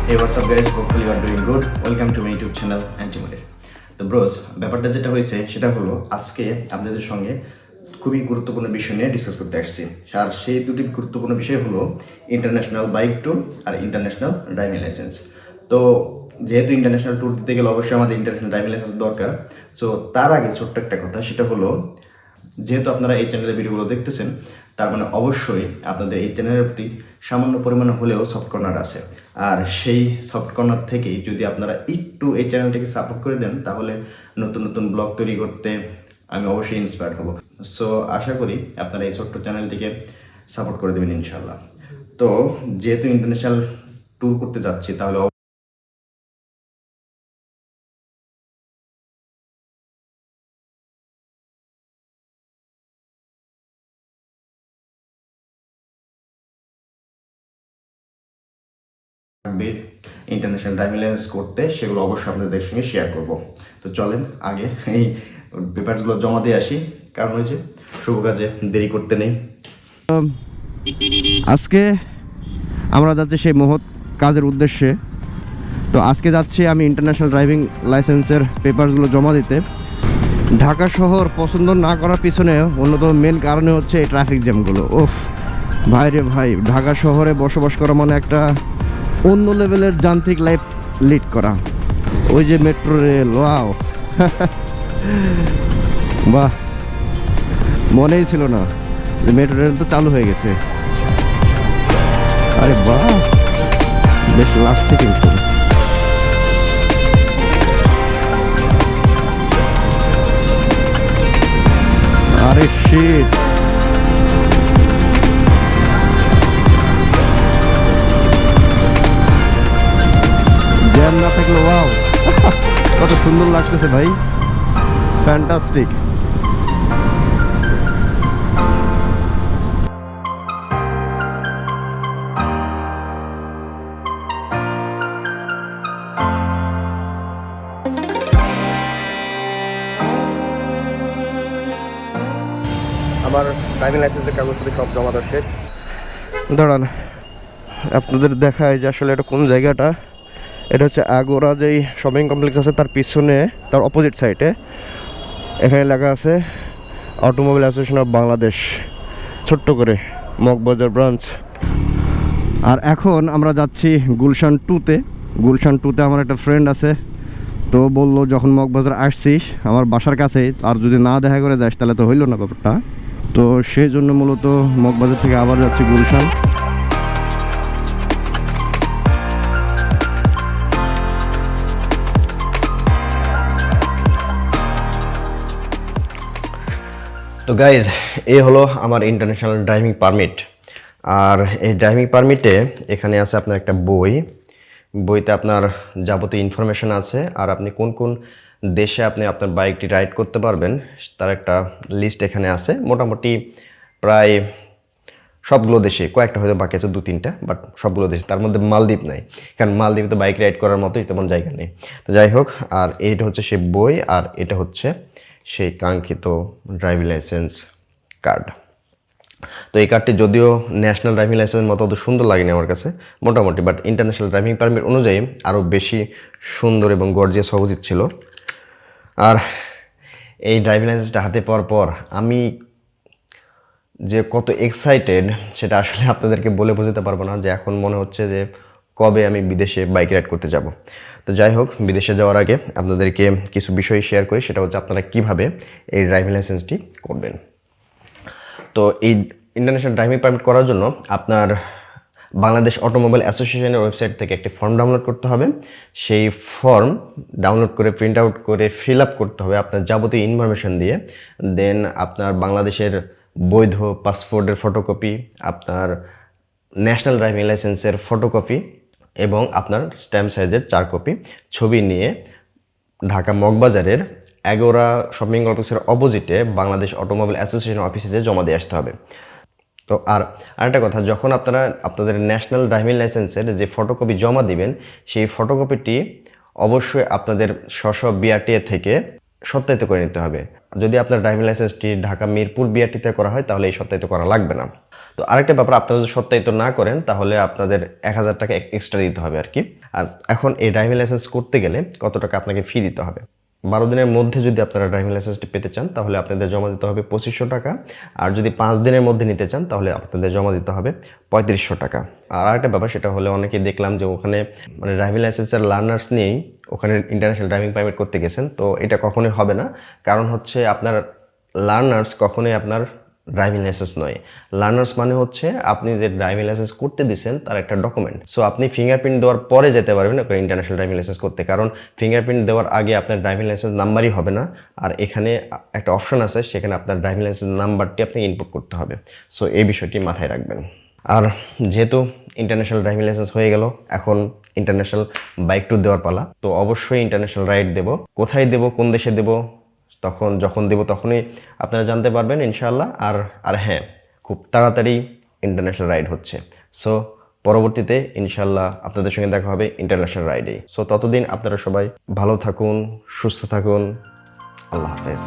Hey, what's up guys? Hopefully you are doing good. Welcome to my YouTube channel AntiMUNIR. তো bros, ব্যাপারটা যেটা হয়েছে সেটা হলো আজকে আপনাদের সঙ্গে খুবই গুরুত্বপূর্ণ বিষয় নিয়ে ডিসকাস করতে আসছি। আর সেই দুটি গুরুত্বপূর্ণ বিষয় হলো ইন্টারন্যাশনাল বাইক ট্যুর আর ইন্টারন্যাশনাল ড্রাইভিং লাইসেন্স। তো যেহেতু ইন্টারন্যাশনাল ট্যুর দিতে গেলে অবশ্যই আমাদের ইন্টারন্যাশনাল ড্রাইভিং লাইসেন্স দরকার। সো তার আগে ছোট্ট একটা কথা, সেটা হলো যেহেতু আপনারা এই চ্যানেলের ভিডিওগুলো দেখতেছেন, তার মানে অবশ্যই আপনাদের এই চ্যানেলের প্রতি সামান্য পরিমাণে হলেও সফট কর্নার আছে। আর সেই সফট কর্নার থেকেই যদি আপনারা একটু এই চ্যানেলটিকে সাপোর্ট করে দেন, তাহলে নতুন নতুন ব্লগ তৈরি করতে আমি অবশ্যই ইন্সপায়ার হব। সো আশা করি আপনারা এই ছোট্ট চ্যানেলটিকে সাপোর্ট করে দেবেন ইনশাল্লাহ। তো যেহেতু ইন্টারন্যাশনাল ট্যুর করতে যাচ্ছি, তাহলে ইন্টারন্যাশনাল ড্রাইভিং লাইসেন্স করতে সেগুলো অবশ্যই আপনাদের সঙ্গে শেয়ার করব। তো চলেন আগে এই পেপারসগুলো জমা দিয়ে আসি, কারণ হয়েছে শুভ কাজে দেরি করতে নেই। আজকে আমরা যাচ্ছি সেই মহৎ কাজের উদ্দেশ্যে। তো আজকে যাচ্ছি আমি ইন্টারন্যাশনাল ড্রাইভিং লাইসেন্সের পেপারসগুলো জমা দিতে। ঢাকা শহর পছন্দ না করার পিছনে অন্যতম মেন কারণে হচ্ছে এই ট্রাফিক জ্যামগুলো। ওফ ভাই রে ভাই, ঢাকা শহরে বসবাস করা মানে একটা অন্য লেভেলের যান্ত্রিক লাইফ লিড করা। ওই যে মেট্রো রেল, ওয়াও বাহ, মনেই ছিল না যে মেট্রো রেল তো চালু হয়ে গেছে। আরে বাহ, বেশ লাগছে কিন্তু। আরে শিট, জ্যাম না থাকলে ওয়াও কত সুন্দর লাগতেছে ভাই, ফ্যান্টাস্টিক। আমার ড্রাইভিং লাইসেন্সের কাগজপত্র সব জমা দেওয়া শেষ। দাঁড়ান আপনাদের দেখায় যে আসলে এটা কোন জায়গাটা। এটা হচ্ছে আগোরা যেই শপিং কমপ্লেক্স আছে তার পিছনে, তার অপোজিট সাইডে এখানে লেখা আছে অটোমোবাইল অ্যাসোসিয়েশন অফ বাংলাদেশ, ছোট্ট করে মগবাজার ব্রাঞ্চ। আর এখন আমরা যাচ্ছি গুলশান 2-তে। গুলশান 2-তে আমার একটা ফ্রেন্ড আছে, তো বললো যখন মগবাজার আসছিস আমার বাসার কাছেই, আর যদি না দেখা করে যাস তাহলে তো হইলো না ব্যাপারটা। তো সেই জন্য মূলত মগবাজার থেকে আবার যাচ্ছি গুলশান। তো গাইজ, এই হলো আমার ইন্টারন্যাশনাল ড্রাইভিং পারমিট। আর এই ড্রাইভিং পারমিটে এখানে আছে আপনার একটা বইতে আপনার যাবতীয় ইনফরমেশন আছে, আর আপনি কোন কোন দেশে আপনি আপনার বাইকটি রাইড করতে পারবেন তার একটা লিস্ট এখানে আছে। মোটামুটি প্রায় সবগুলো দেশে, কয়েকটা হয়তো বাকি আছে 2-3টা, বাট সবগুলো দেশে। তার মধ্যে মালদ্বীপ নাই, কারণ মালদ্বীপে তো বাইক রাইড করার মতোই তেমন জায়গা নেই। তো যাই হোক, আর এইটা হচ্ছে সেই বই, আর এটা হচ্ছে সেই কাঙ্ক্ষিত ড্রাইভিং লাইসেন্স কার্ড। তো এই কার্ডটি যদিও ন্যাশনাল ড্রাইভিং লাইসেন্সের মতো অত সুন্দর লাগেনি আমার কাছে মোটামুটি, বাট ইন্টারন্যাশনাল ড্রাইভিং পারমিট অনুযায়ী আরও বেশি সুন্দর এবং গর্জিয়াস হওয়া উচিত ছিল। আর এই ড্রাইভিং লাইসেন্সটা হাতে পাওয়ার পর আমি যে কত এক্সাইটেড সেটা আসলে আপনাদেরকে বলে বোঝাতে পারবো না। যে এখন মনে হচ্ছে যে কবে আমি বিদেশে বাইক রাইড করতে যাব। তো যাই হোক, বিদেশে যাওয়ার আগে আপনাদেরকে কিছু বিষয় শেয়ার করি, সেটা হচ্ছে আপনারা কিভাবে এই ড্রাইভিং লাইসেন্সটি করবেন। তো এই ইন্টারন্যাশনাল ড্রাইভিং পারমিট করার জন্য আপনার বাংলাদেশ অটোমোবাইল অ্যাসোসিয়েশনের ওয়েবসাইট থেকে একটি ফর্ম ডাউনলোড করতে হবে। সেই ফর্ম ডাউনলোড করে প্রিন্ট আউট করে ফিল আপ করতে হবে আপনার যাবতীয় ইনফরমেশন দিয়ে। দেন আপনার বাংলাদেশের বৈধ পাসপোর্টের ফটোকপি, আপনার ন্যাশনাল ড্রাইভিং লাইসেন্সের ফটোকপি এবং আপনার স্ট্যাম্প সাইজের 4 কপি ছবি নিয়ে ঢাকা মগবাজারের এগোরা শপিং কমপ্লেক্সের অপোজিটে বাংলাদেশ অটোমোবাইল অ্যাসোসিয়েশন অফিসে জমা দিয়ে আসতে হবে। তো আর আরেকটা কথা, যখন আপনারা আপনাদের ন্যাশনাল ড্রাইভিং লাইসেন্সের যে ফটোকপি জমা দিবেন, সেই ফটোকপিটি অবশ্যই আপনাদের স্ব বিআরটিএ থেকে সত্যায়িত করে নিতে হবে। যদি আপনার ড্রাইভিং লাইসেন্সটি ঢাকা মিরপুর বিআরটিতে করা হয় তাহলে এই সত্যায়িত করা লাগবে না। তো আরেকটা ব্যাপার, আপনারা যদি সত্যায়িত না করেন তাহলে আপনাদের 1000 টাকা এক্সট্রা দিতে হবে আর কি। আর এখন এই ড্রাইভিং লাইসেন্স করতে গেলে কত টাকা আপনাকে ফি দিতে হবে? 12 দিনের মধ্যে যদি আপনারা ড্রাইভিং লাইসেন্সটি পেতে চান তাহলে আপনাদের জমা দিতে হবে 2500 টাকা। আর যদি 5 দিনের মধ্যে নিতে চান তাহলে আপনাদের জমা দিতে হবে 3500 টাকা। আর আরেকটা ব্যাপার, সেটা হলো অনেকেই দেখলাম যে ওখানে মানে ড্রাইভিং লাইসেন্সের লার্নার্স নিয়েই ওখানে ইন্টারন্যাশনাল ড্রাইভিং পারমিট করতে গেছেন। তো এটা কখনোই হবে না, কারণ হচ্ছে আপনার লার্নার্স কখনোই আপনার ড্রাইভিং লাইসেন্স নয়। লার্নার্স মানে হচ্ছে আপনি যে ড্রাইভিং লাইসেন্স করতে দিচ্ছেন তার একটা ডকুমেন্ট। সো আপনি ফিঙ্গারপ্রিন্ট দেওয়ার পরে যেতে পারবেন আপনার ইন্টারন্যাশনাল ড্রাইভিং লাইসেন্স করতে, কারণ ফিঙ্গারপ্রিন্ট দেওয়ার আগে আপনার ড্রাইভিং লাইসেন্স নাম্বারই হবে না। আর এখানে একটা অপশন আছে, সেখানে আপনার ড্রাইভিং লাইসেন্স নাম্বারটি আপনাকে ইনপুট করতে হবে। সো এই বিষয়টি মাথায় রাখবেন। আর যেহেতু ইন্টারন্যাশনাল ড্রাইভিং লাইসেন্স হয়ে গেল, এখন ইন্টারন্যাশনাল বাইক ট্যুর দেওয়ার পালা। তো অবশ্যই ইন্টারন্যাশনাল রাইড দেব। কোথায় দেব, কোন দেশে দেব, যখন দেব তখনই আপনারা জানতে পারবেন ইনশাআল্লাহ। আর হ্যাঁ, খুব তাড়াতাড়ি ইন্টারন্যাশনাল রাইড হচ্ছে। সো পরবর্তীতে ইনশাআল্লাহ আপনাদের সঙ্গে দেখা হবে ইন্টারন্যাশনাল রাইডে। সো ততদিন আপনারা সবাই ভালো থাকুন, সুস্থ থাকুন। আল্লাহ হাফেজ।